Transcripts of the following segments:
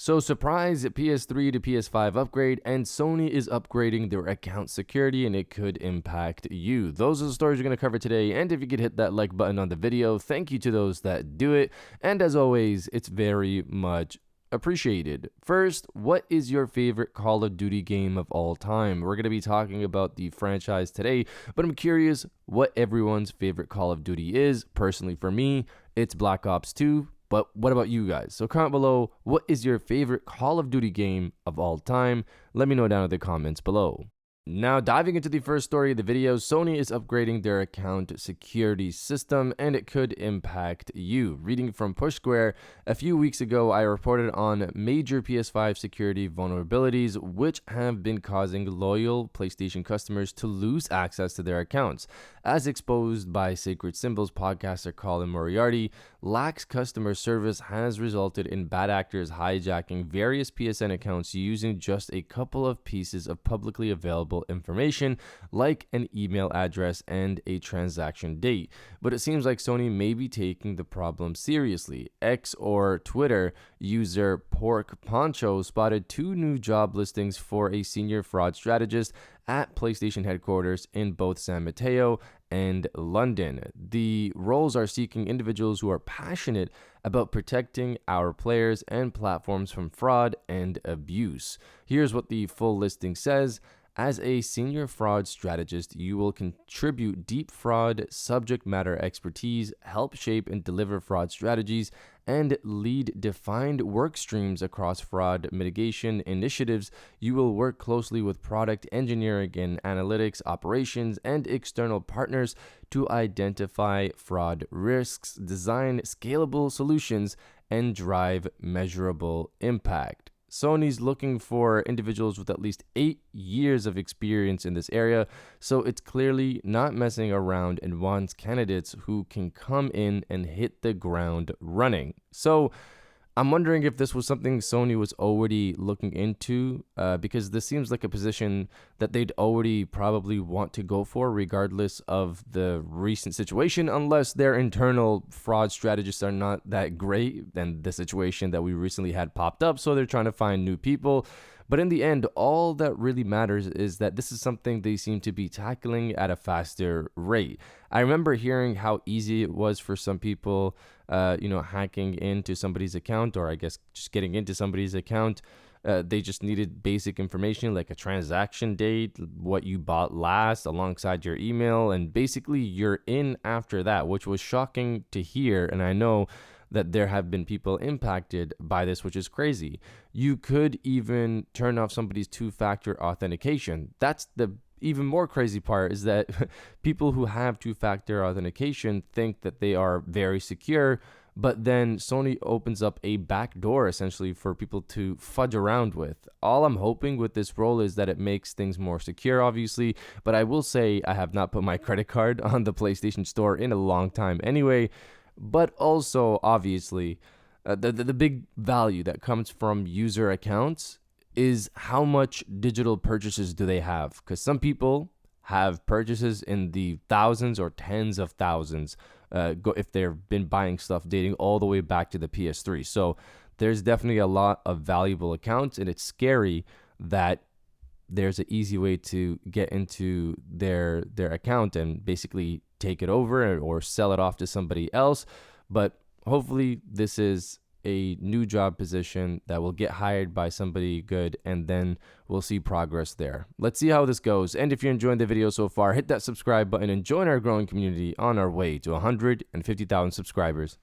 So surprise, PS3 to PS5 upgrade, and Sony is upgrading their account security and it could impact you. Those are the stories we're going to cover today, and if you could hit that like button on the video, thank you to those that do it, and as always, it's very much appreciated. First, what is your favorite Call of Duty game of all time? We're going to be talking about the franchise today, but I'm curious what everyone's favorite Call of Duty is. Personally, for me, it's Black Ops 2. But what about you guys? So comment below, what is your favorite Call of Duty game of all time? Let me know down in the comments below. Now, diving into the first story of the video, Sony is upgrading their account security system and it could impact you. Reading from Push Square, a few weeks ago, I reported on major PS5 security vulnerabilities which have been causing loyal PlayStation customers to lose access to their accounts. As exposed by Sacred Symbols podcaster Colin Moriarty, lax customer service has resulted in bad actors hijacking various PSN accounts using just a couple of pieces of publicly available information like an email address and a transaction date. But it seems like Sony may be taking the problem seriously. X or Twitter user Pork Poncho spotted 2 new job listings for a senior fraud strategist at PlayStation headquarters in both San Mateo and London. The roles are seeking individuals who are passionate about protecting our players and platforms from fraud and abuse. Here's what the full listing says. As a senior fraud strategist, you will contribute deep fraud subject matter expertise, help shape and deliver fraud strategies, and lead defined work streams across fraud mitigation initiatives. You will work closely with product engineering and analytics, operations, and external partners to identify fraud risks, design scalable solutions, and drive measurable impact. Sony's looking for individuals with at least 8 years of experience in this area, so it's clearly not messing around and wants candidates who can come in and hit the ground running. So I'm wondering if this was something Sony was already looking into, because this seems like a position that they'd already probably want to go for regardless of the recent situation, unless their internal fraud strategists are not that great and the situation that we recently had popped up, so they're trying to find new people. But in the end, all that really matters is that this is something they seem to be tackling at a faster rate. I remember hearing how easy it was for some people, hacking into somebody's account, or I guess just getting into somebody's account. They just needed basic information like a transaction date, what you bought last, alongside your email, and basically you're in after that, which was shocking to hear. And I know that there have been people impacted by this, which is crazy. You could even turn off somebody's 2-factor authentication. That's the even more crazy part, is that people who have 2-factor authentication think that they are very secure, but then Sony opens up a back door essentially for people to fudge around with. All I'm hoping with this role is that it makes things more secure, obviously, but I will say I have not put my credit card on the PlayStation Store in a long time anyway. But also, obviously, the big value that comes from user accounts is how much digital purchases do they have? Because some people have purchases in the thousands or tens of thousands if they've been buying stuff dating all the way back to the PS3. So there's definitely a lot of valuable accounts, and it's scary that there's an easy way to get into their account and basically take it over or sell it off to somebody else. But hopefully this is a new job position that will get hired by somebody good, and then we'll see progress there. Let's see how this goes. And if you're enjoying the video so far, hit that subscribe button and join our growing community on our way to 150,000 subscribers.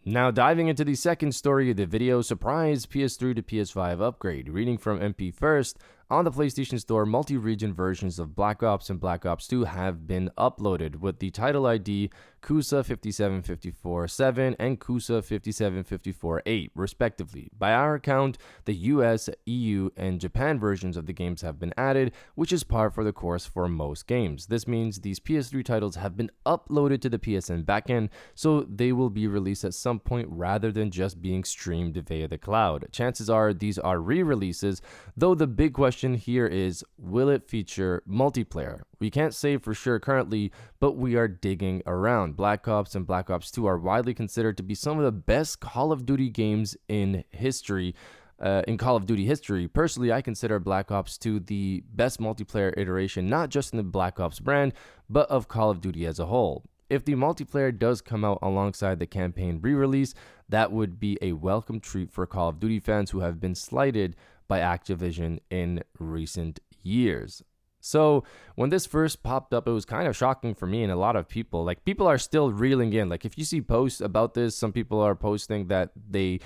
Now diving into the second story of the video, surprise PS3 to PS5 upgrade. Reading from MP First, on the PlayStation Store, multi-region versions of Black Ops and Black Ops 2 have been uploaded with the title ID KUSA 57547 and KUSA 57548, respectively. By our count, the US, EU, and Japan versions of the games have been added, which is par for the course for most games. This means these PS3 titles have been uploaded to the PSN backend, so they will be released at some point rather than just being streamed via the cloud. Chances are these are re-releases, though the big question here is, will it feature multiplayer? We can't say for sure currently, but we are digging around. Black Ops and Black Ops 2 are widely considered to be some of the best Call of Duty games in history. In Call of Duty history, personally, I consider Black Ops 2 the best multiplayer iteration, not just in the Black Ops brand, but of Call of Duty as a whole. If the multiplayer does come out alongside the campaign re-release, that would be a welcome treat for Call of Duty fans who have been slighted by Activision in recent years. So when this first popped up, it was kind of shocking for me and a lot of people. Like, people are still reeling in. Like, if you see posts about this, some people are posting that they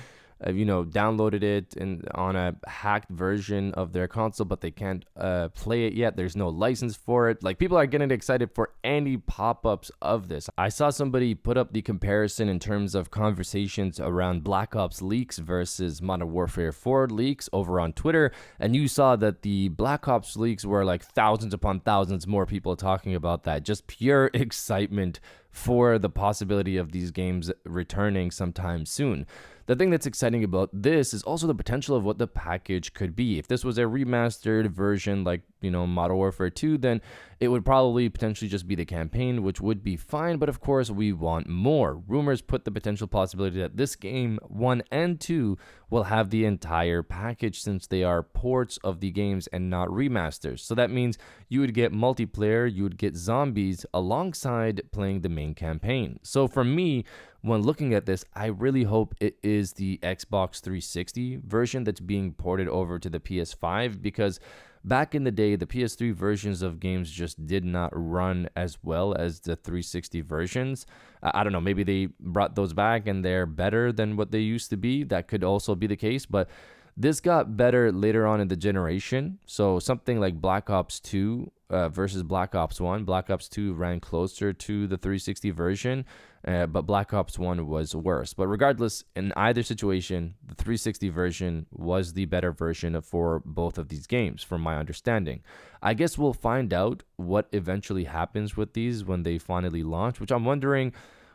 downloaded it and on a hacked version of their console, but they can't play it yet. There's no license for it. Like, people are getting excited for any pop-ups of this. I saw somebody put up the comparison in terms of conversations around Black Ops leaks versus Modern Warfare 4 leaks over on Twitter, and you saw that the Black Ops leaks were like thousands upon thousands more people talking about that. Just pure excitement for the possibility of these games returning sometime soon. The thing that's exciting about this is also the potential of what the package could be. If this was a remastered version like, Modern Warfare 2, then it would probably potentially just be the campaign, which would be fine, but of course we want more. Rumors put the potential possibility that this game 1 and 2 will have the entire package since they are ports of the games and not remasters. So that means you would get multiplayer, you would get zombies alongside playing the main campaign. So for me, when looking at this, I really hope it is the Xbox 360 version that's being ported over to the PS5, because back in the day, the PS3 versions of games just did not run as well as the 360 versions. I don't know, maybe they brought those back and they're better than what they used to be. That could also be the case, but this got better later on in the generation. So something like Black Ops 2 versus Black Ops 1. Black Ops 2 ran closer to the 360 version, but Black Ops 1 was worse. But regardless, in either situation, the 360 version was the better version for both of these games, from my understanding. I guess we'll find out what eventually happens with these when they finally launch, which I'm wondering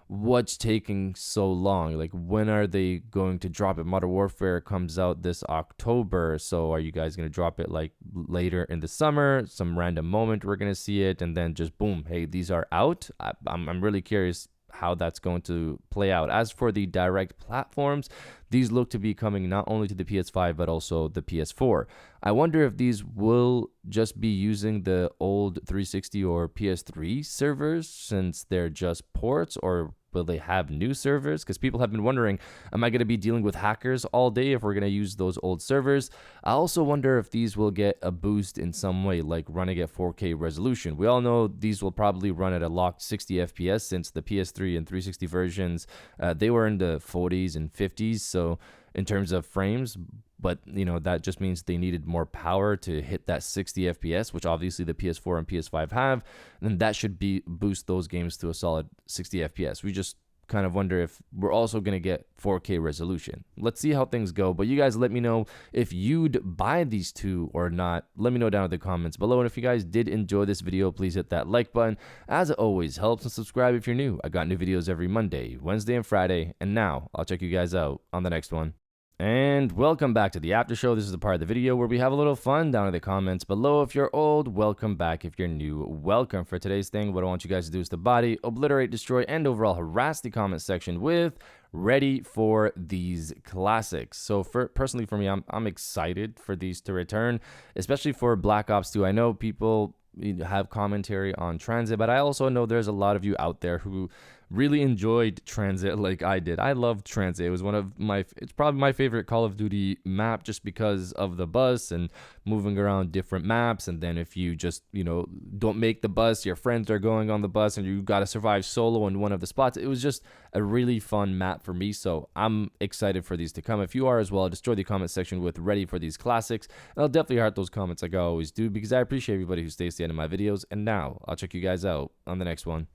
what's taking so long. Like, when are they going to drop it? Modern Warfare comes out this October, so are you guys going to drop it like later in the summer, some random moment we're going to see it, and then just boom, hey, these are out? I'm really curious how that's going to play out. As for the direct platforms, these look to be coming not only to the PS5 but also the PS4. I wonder if these will just be using the old 360 or PS3 servers since they're just ports, or will they have new servers? Because people have been wondering, am I going to be dealing with hackers all day if we're going to use those old servers? I also wonder if these will get a boost in some way, like running at 4K resolution. We all know these will probably run at a locked 60 FPS since the PS3 and 360 versions, they were in the 40s and 50s. So in terms of frames, but that just means they needed more power to hit that 60 FPS, which obviously the PS4 and PS5 have, and then that should boost those games to a solid 60 FPS. We just kind of wonder if we're also going to get 4K resolution. Let's see how things go, but you guys let me know if you'd buy these two or not. Let me know down in the comments below, and if you guys did enjoy this video, please hit that like button, as it always helps, and subscribe if you're new. I got new videos every Monday, Wednesday, and Friday, and now I'll check you guys out on the next one. And welcome back to the after show. This is the part of the video where we have a little fun down in the comments below. If you're old, welcome back. If you're new, welcome. For today's thing, what I want you guys to do is to body, obliterate, destroy, and overall harass the comment section with ready for these classics. So personally for me, I'm excited for these to return, especially for Black Ops 2. I know people have commentary on Transit, but I also know there's a lot of you out there who really enjoyed Transit like I did. I loved Transit. It was it's probably my favorite Call of Duty map, just because of the bus and moving around different maps. And then if you just, don't make the bus, your friends are going on the bus and you got to survive solo in one of the spots. It was just a really fun map for me. So I'm excited for these to come. If you are as well, destroy the comment section with ready for these classics. And I'll definitely heart those comments like I always do, because I appreciate everybody who stays to the end of my videos. And now I'll check you guys out on the next one.